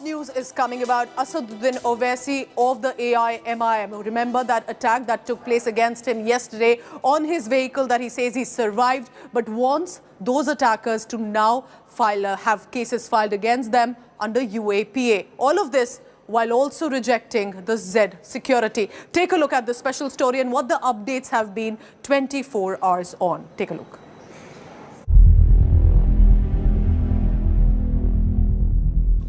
news is coming about Asaduddin Owaisi of the AIMIM. Remember that attack that took place against him yesterday on his vehicle that he says he survived, but wants those attackers to now have cases filed against them under UAPA. All of this while also rejecting the Z security. Take a look at the special story and what the updates have been 24 hours on. Take a look.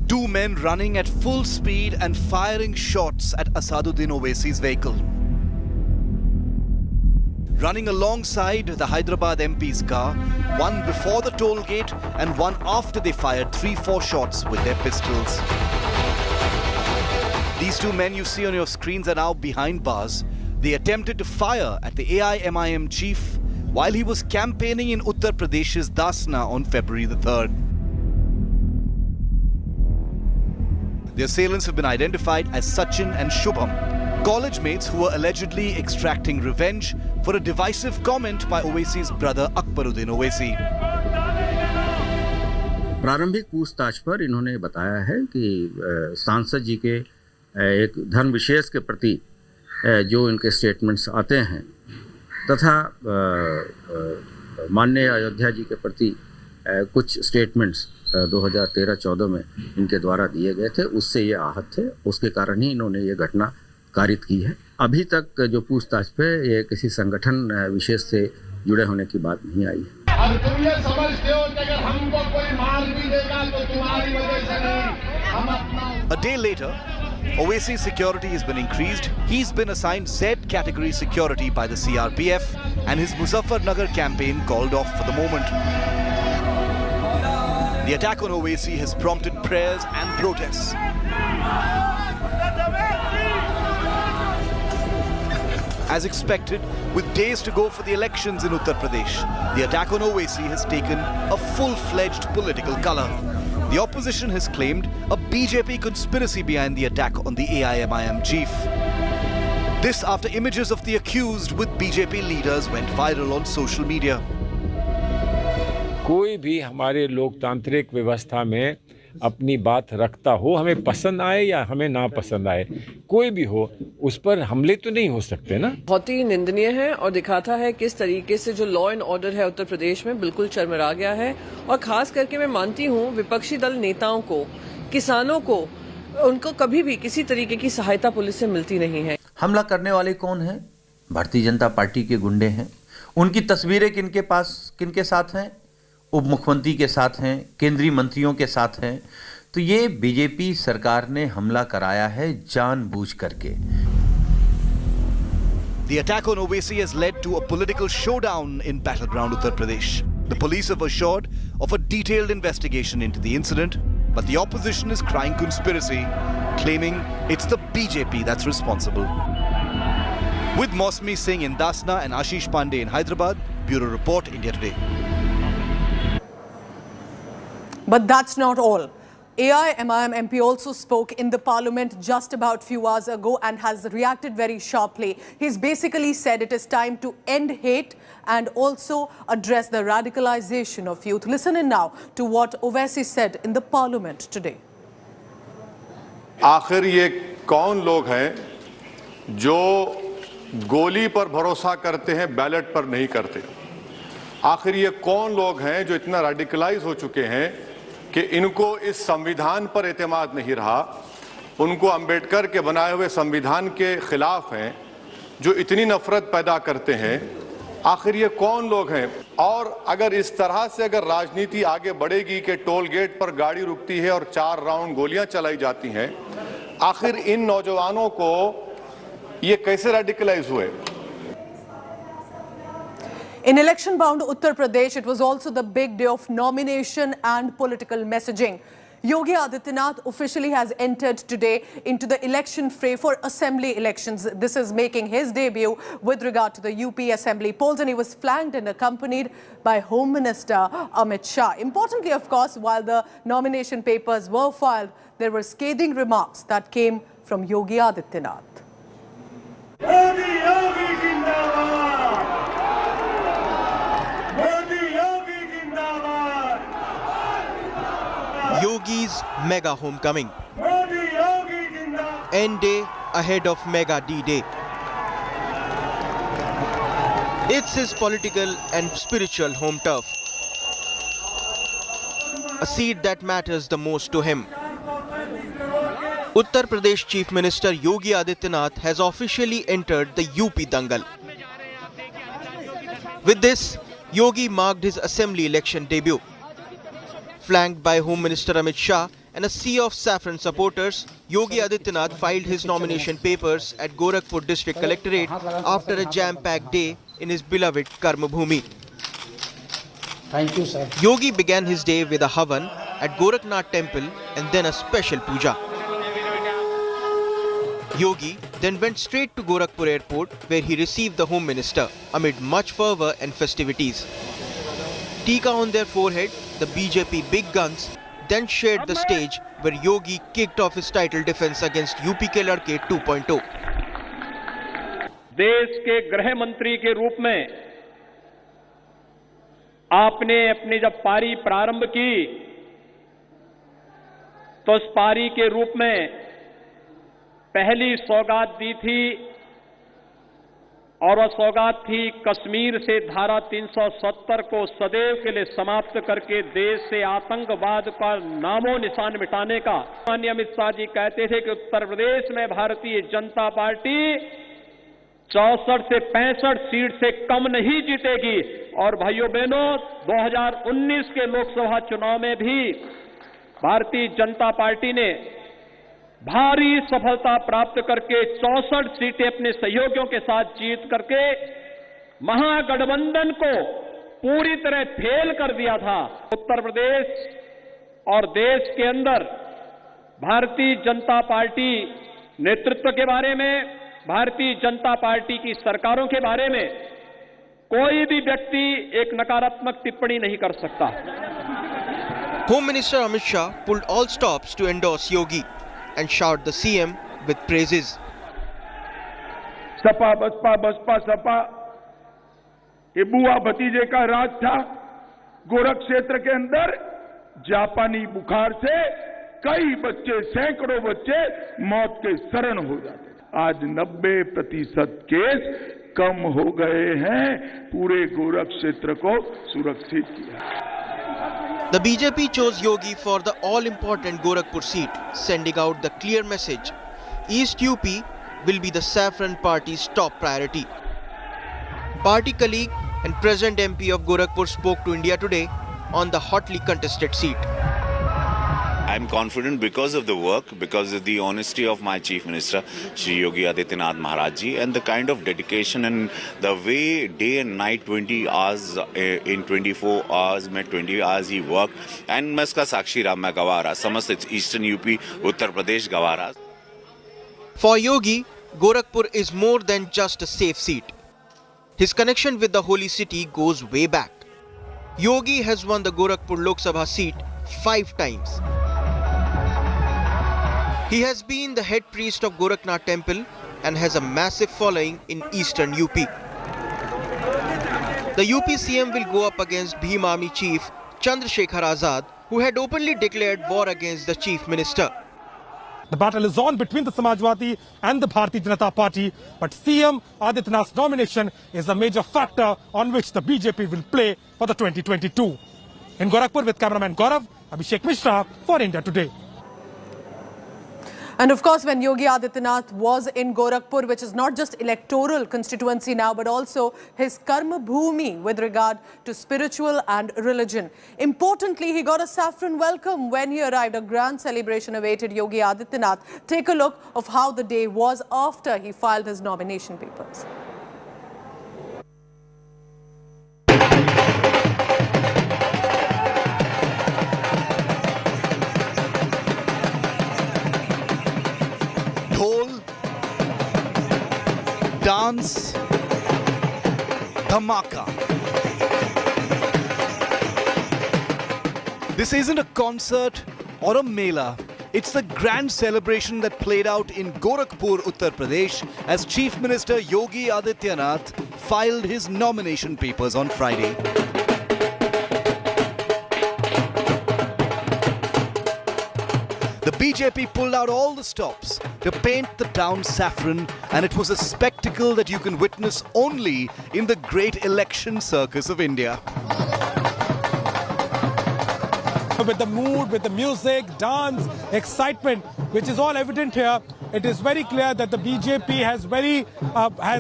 Two men running at full speed and firing shots at Asaduddin Owaisi's vehicle. Running alongside the Hyderabad MP's car, one before the toll gate and one after they fired 3-4 shots with their pistols. These two men you see on your screens are now behind bars. They attempted to fire at the AIMIM chief while he was campaigning in Uttar Pradesh's Dasna on February the 3rd. The assailants have been identified as Sachin and Shubham, college mates who were allegedly extracting revenge for a divisive comment by Owaisi's brother Akbaruddin Owaisi. प्रारंभिक पूछताछ पर इन्होंने बताया है कि सांसद जी के एक धर्म विशेष के प्रति जो इनके स्टेटमेंट्स आते हैं तथा माननीय अयोध्या जी के प्रति कुछ स्टेटमेंट्स 2013-14 में इनके द्वारा दिए गए थे, उससे ये आहत थे, उसके कारण ही इन्होंने ये घटना कारित की है। अभी तक जो पूछताछ पे ये किसी संगठन विशेष से जुड़े होने की बात नहीं आई है। अब तुम ये समझते हो कि अगर हमको कोई मार भी देगा तो तुम्हारी वजह से नहीं, हम अपना। A day later, Owaisi's security has been increased. He's been assigned Z category security by the CRPF and his Muzaffarnagar campaign called off for the moment. The attack on Owaisi has prompted prayers and protests. As expected, with days to go for the elections in Uttar Pradesh, the attack on Owaisi has taken a full-fledged political colour. The opposition has claimed a BJP conspiracy behind the attack on the AIMIM chief. This after images of the accused with BJP leaders went viral on social media. कोई भी हमारे लोकतांत्रिक व्यवस्था में अपनी बात रखता हो, हमें पसंद आए या हमें ना पसंद आए, कोई भी हो, उस पर हमले तो नहीं हो सकते ना। बहुत ही निंदनीय है और दिखाता है किस तरीके से जो लॉ एंड ऑर्डर है उत्तर प्रदेश में बिल्कुल चरमरा गया है। और खास करके मैं मानती हूँ विपक्षी दल नेताओं को, किसानों को, उनको कभी भी किसी तरीके की सहायता पुलिस से मिलती नहीं है। हमला करने वाले कौन हैं? भारतीय जनता पार्टी के गुंडे हैं। उनकी तस्वीरें किनके साथ हैं? उप मुख्यमंत्री के साथ हैं, केंद्रीय मंत्रियों के साथ हैं। तो ये बीजेपी सरकार ने हमला कराया है जानबूझ करके। The attack on Owaisi has led to a political showdown in battleground Uttar Pradesh. The police have assured of a detailed investigation into the incident, but the opposition is crying conspiracy, claiming it's the BJP that's responsible. With Mosmi Singh in Dasna and Ashish Pandey in Hyderabad, Bureau Report, India Today. But that's not all. AIMIM MP also spoke in the parliament just about few hours ago and has reacted very sharply. He's basically said it is time to end hate and also address the radicalization of youth. Listen in now to what Owaisi said in the parliament today. आखिर ये कौन लोग हैं जो गोली पर भरोसा करते हैं, बैलेट पर नहीं करते? आखिर ये कौन लोग हैं जो इतना रेडिकलाइज हो चुके हैं कि इनको इस संविधान पर एतमाद नहीं रहा, उनको अंबेडकर के बनाए हुए संविधान के खिलाफ हैं, जो इतनी नफरत पैदा करते हैं? आखिर ये कौन लोग हैं? और अगर इस तरह से अगर राजनीति आगे बढ़ेगी कि टोल गेट पर गाड़ी रुकती है और 4 राउंड गोलियां चलाई जाती हैं, आखिर इन नौजवानों को ये कैसे रेडिकलाइज हुए? In election-bound Uttar Pradesh, it was also the big day of nomination and political messaging. Yogi Adityanath officially has entered today into the election fray for assembly elections. This is making his debut with regard to the UP assembly polls, and he was flanked and accompanied by Home Minister Amit Shah. Importantly, of course, while the nomination papers were filed, there were scathing remarks that came from Yogi Adityanath. Yogi's mega homecoming. N day ahead of Mega D-Day. It's his political and spiritual home turf, a seat that matters the most to him. Uttar Pradesh Chief Minister Yogi Adityanath has officially entered the UP Dangal. With this, Yogi marked his assembly election debut. Flanked by Home Minister Amit Shah and a sea of saffron supporters, Yogi Adityanath filed his nomination papers at Gorakhpur District Collectorate after a jam-packed day in his beloved Karma Bhumi. Thank you, sir. Yogi began his day with a havan at Gorakhnath temple and then a special puja. Yogi then went straight to Gorakhpur airport where he received the Home Minister amid much fervour and festivities. Tika on their forehead, the BJP big guns then shared the stage where Yogi kicked off his title defence against UP के लड़के 2.0. देश के गृह मंत्री के रूप में आपने अपनी जब पारी प्रारंभ की तो उस पारी के रूप में पहली सौगात दी थी और वह सौगात थी कश्मीर से धारा 370 को सदैव के लिए समाप्त करके देश से आतंकवाद का नामो निशान मिटाने का। माननीय अमित शाह जी कहते थे कि उत्तर प्रदेश में भारतीय जनता पार्टी 64 से 65 सीट से कम नहीं जीतेगी और भाइयों बहनों 2019 के लोकसभा चुनाव में भी भारतीय जनता पार्टी ने भारी सफलता प्राप्त करके 64 सीटें अपने सहयोगियों के साथ जीत करके महागठबंधन को पूरी तरह फेल कर दिया था। उत्तर प्रदेश और देश के अंदर भारतीय जनता पार्टी नेतृत्व के बारे में, भारतीय जनता पार्टी की सरकारों के बारे में कोई भी व्यक्ति एक नकारात्मक टिप्पणी नहीं कर सकता। Home Minister Amit Shah pulled all stops to endorse Yogi and showered the CM with praises. Sapa Baspa Baspa Sapa ये बुआ भतीजे का राज था। गोरख क्षेत्र के अंदर जापानी बुखार से कई बच्चे, सैकड़ों बच्चे मौत के शरण हो जाते थे। आज 90% केस कम हो गए हैं। पूरे गोरख क्षेत्र को सुरक्षित किया। The BJP chose Yogi for the all-important Gorakhpur seat, sending out the clear message: East UP will be the Saffron Party's top priority. Party colleague and present MP of Gorakhpur spoke to India Today on the hotly contested seat. I'm confident because of the work, because of the honesty of my Chief Minister, Shri Yogi Adityanath Maharaj ji, and the kind of dedication and the way day and night 20 hours in 24 hours, में 20 hours he worked. And मैं इसका साक्षी रहा, मैं गवाह रहा, समस्त Eastern UP, Uttar Pradesh गवाह रहा. For Yogi, Gorakhpur is more than just a safe seat. His connection with the holy city goes way back. Yogi has won the Gorakhpur Lok Sabha seat 5 times. He has been the head priest of Gorakhnath temple and has a massive following in eastern UP. The UP CM will go up against Bhim Army Chief Chandrasekhar Azad, who had openly declared war against the Chief Minister. The battle is on between the Samajwadi and the Bharatiya Janata Party, but CM Adityanath's nomination is a major factor on which the BJP will play for the 2022. In Gorakhpur with cameraman Gaurav, Abhishek Mishra for India Today. And of course, when Yogi Adityanath was in Gorakhpur, which is not just electoral constituency now, but also his karma bhumi with regard to spiritual and religion. Importantly, he got a saffron welcome when he arrived. A grand celebration awaited Yogi Adityanath. Take a look of how the day was after he filed his nomination papers. Dance, dhamaka. This isn't a concert or a mela. It's the grand celebration that played out in Gorakhpur, Uttar Pradesh, as Chief Minister Yogi Adityanath filed his nomination papers on Friday. The BJP pulled out all the stops to paint the town saffron, and it was a spectacle that you can witness only in the great election circus of India. With the mood, with the music, dance, excitement, which is all evident here, it is very clear that the BJP has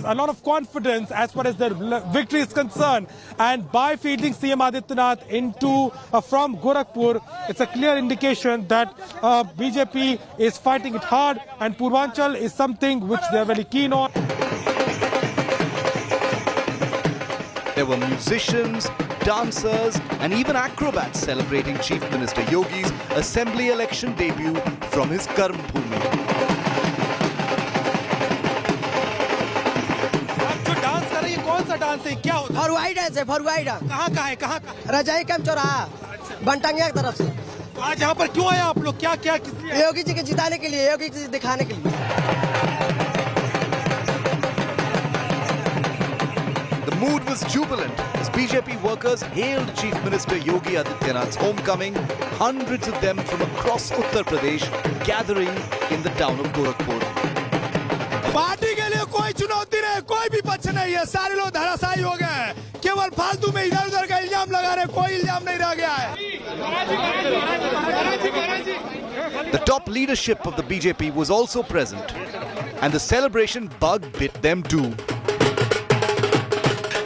a lot of confidence as far as their victory is concerned. And by feeding CM Adityanath from Gorakhpur, it's a clear indication that BJP is fighting it hard, and Purvanchal is something which they are very keen on. There were musicians, dancers and even acrobats celebrating Chief Minister Yogi's assembly election debut from his Karm Bhumi. जो dance कर रही है कौन सा dance है, क्या होता है? फरुआई डांस है, फरुआई डांस। कहाँ? रजाई कैंप चौराहा, बनटांगिया की तरफ से। आज यहाँ पर क्यों आए आप लोग, क्या योगी जी के जिताने के लिए, योगी जी दिखाने के लिए। The mood was jubilant as BJP workers hailed Chief Minister Yogi Adityanath's homecoming, hundreds of them from across Uttar Pradesh gathering in the town of Gorakhpur. Party के लिए कोई चुनौती नहीं, कोई भी पक्ष नहीं है, सारे लोग धराशायी हो गए हैं, केवल फालतू में इधर उधर का इल्जाम लगा रहे, कोई इल्जाम नहीं रह गया है। The top leadership of the BJP was also present, and the celebration bug bit them too.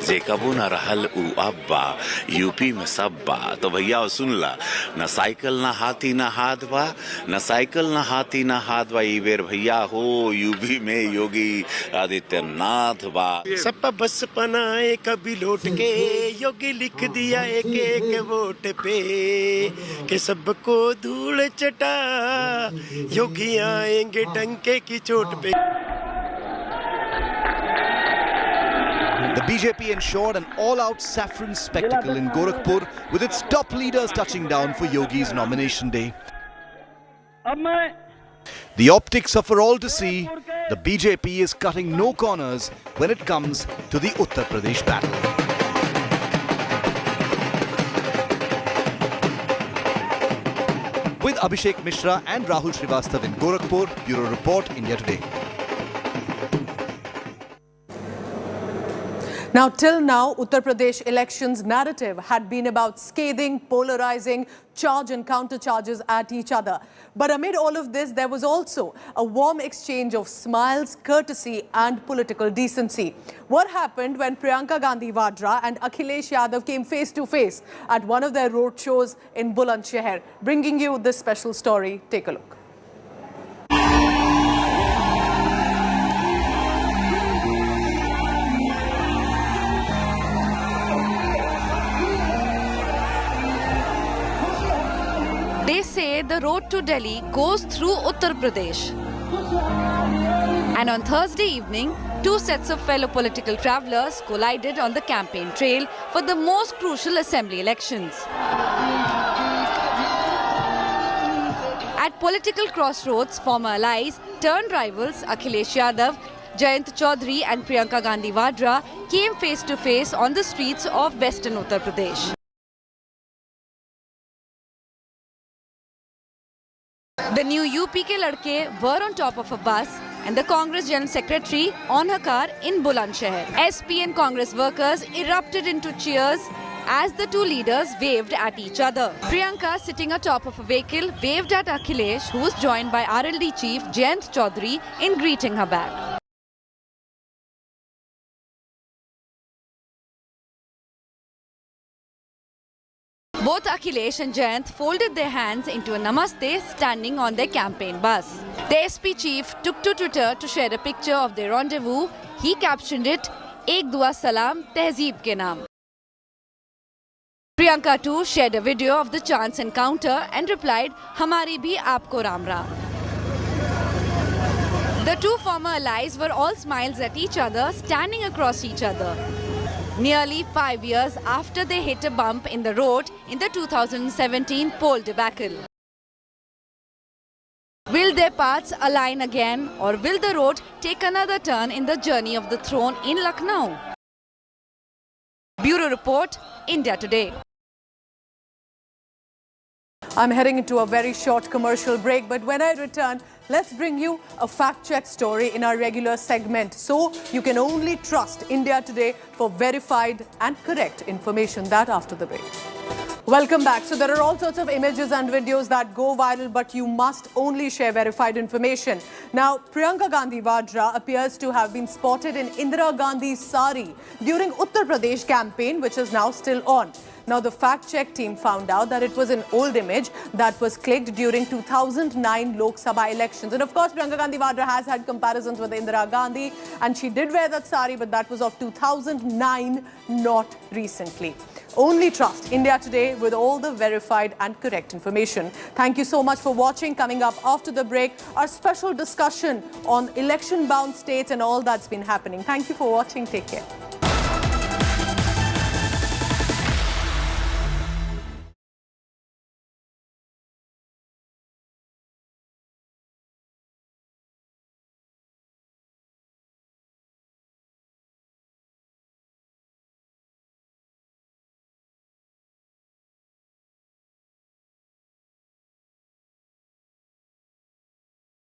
जे कबू न रहल उ अब्बा यूपी में सब्बा, तो भैया सुन ला, न साइकिल न हाथी न हाथ बा, न साइकिल न हाथी न हाथ बा, ई बेर भैया हो यूपी में योगी आदित्यनाथ बा। सब बस पनाए कभी लौट के योगी लिख दिया एक एक वोट पे कि सबको धूल चटा योगी आएंगे डंके की चोट पे। The BJP ensured an all-out saffron spectacle in Gorakhpur with its top leaders touching down for Yogi's nomination day. The optics are for all to see. The BJP is cutting no corners when it comes to the Uttar Pradesh battle. With Abhishek Mishra and Rahul Srivastav in Gorakhpur, Bureau Report, India Today. Now, till now, Uttar Pradesh elections narrative had been about scathing, polarizing, charge and counter charges at each other. But amid all of this, there was also a warm exchange of smiles, courtesy and political decency. What happened when Priyanka Gandhi Vadra and Akhilesh Yadav came face to face at one of their road shows in Bulandshahr? Bringing you this special story. Take a look. They say the road to Delhi goes through Uttar Pradesh. And on Thursday evening, two sets of fellow political travellers collided on the campaign trail for the most crucial assembly elections. At political crossroads, former allies turned rivals Akhilesh Yadav, Jayant Chaudhary and Priyanka Gandhi Vadra came face to face on the streets of western Uttar Pradesh. The new UP ke ladke were on top of a bus and the Congress General Secretary on her car in Bulandshahr. SP and Congress workers erupted into cheers as the two leaders waved at each other. Priyanka, sitting atop of a vehicle, waved at Akhilesh, who was joined by RLD Chief Jayant Chaudhary in greeting her back. Both Akhilesh and Jayant folded their hands into a namaste standing on their campaign bus. The SP chief took to Twitter to share a picture of their rendezvous. He captioned it, "Ek dua salam, tehzeeb ke naam." Priyanka too shared a video of the chance encounter and replied, "Hamari bhi aapko ram ram." The two former allies were all smiles at each other, standing across each other. Nearly 5 years after they hit a bump in the road in the 2017 poll debacle. Will their paths align again, or will the road take another turn in the journey of the throne in Lucknow? Bureau Report, India Today. I'm heading into a very short commercial break, but when I return, let's bring you a fact-check story in our regular segment. So you can only trust India Today for verified and correct information. That after the break. Welcome back. So there are all sorts of images and videos that go viral, but you must only share verified information. Now, Priyanka Gandhi Vadra appears to have been spotted in Indira Gandhi's sari during Uttar Pradesh campaign, which is now still on. Now, the fact-check team found out that it was an old image that was clicked during 2009 Lok Sabha elections. And of course, Priyanka Gandhi Vadra has had comparisons with Indira Gandhi, and she did wear that sari, but that was of 2009, not recently. Only trust India Today with all the verified and correct information. Thank you so much for watching. Coming up after the break, our special discussion on election-bound states and all that's been happening. Thank you for watching. Take care.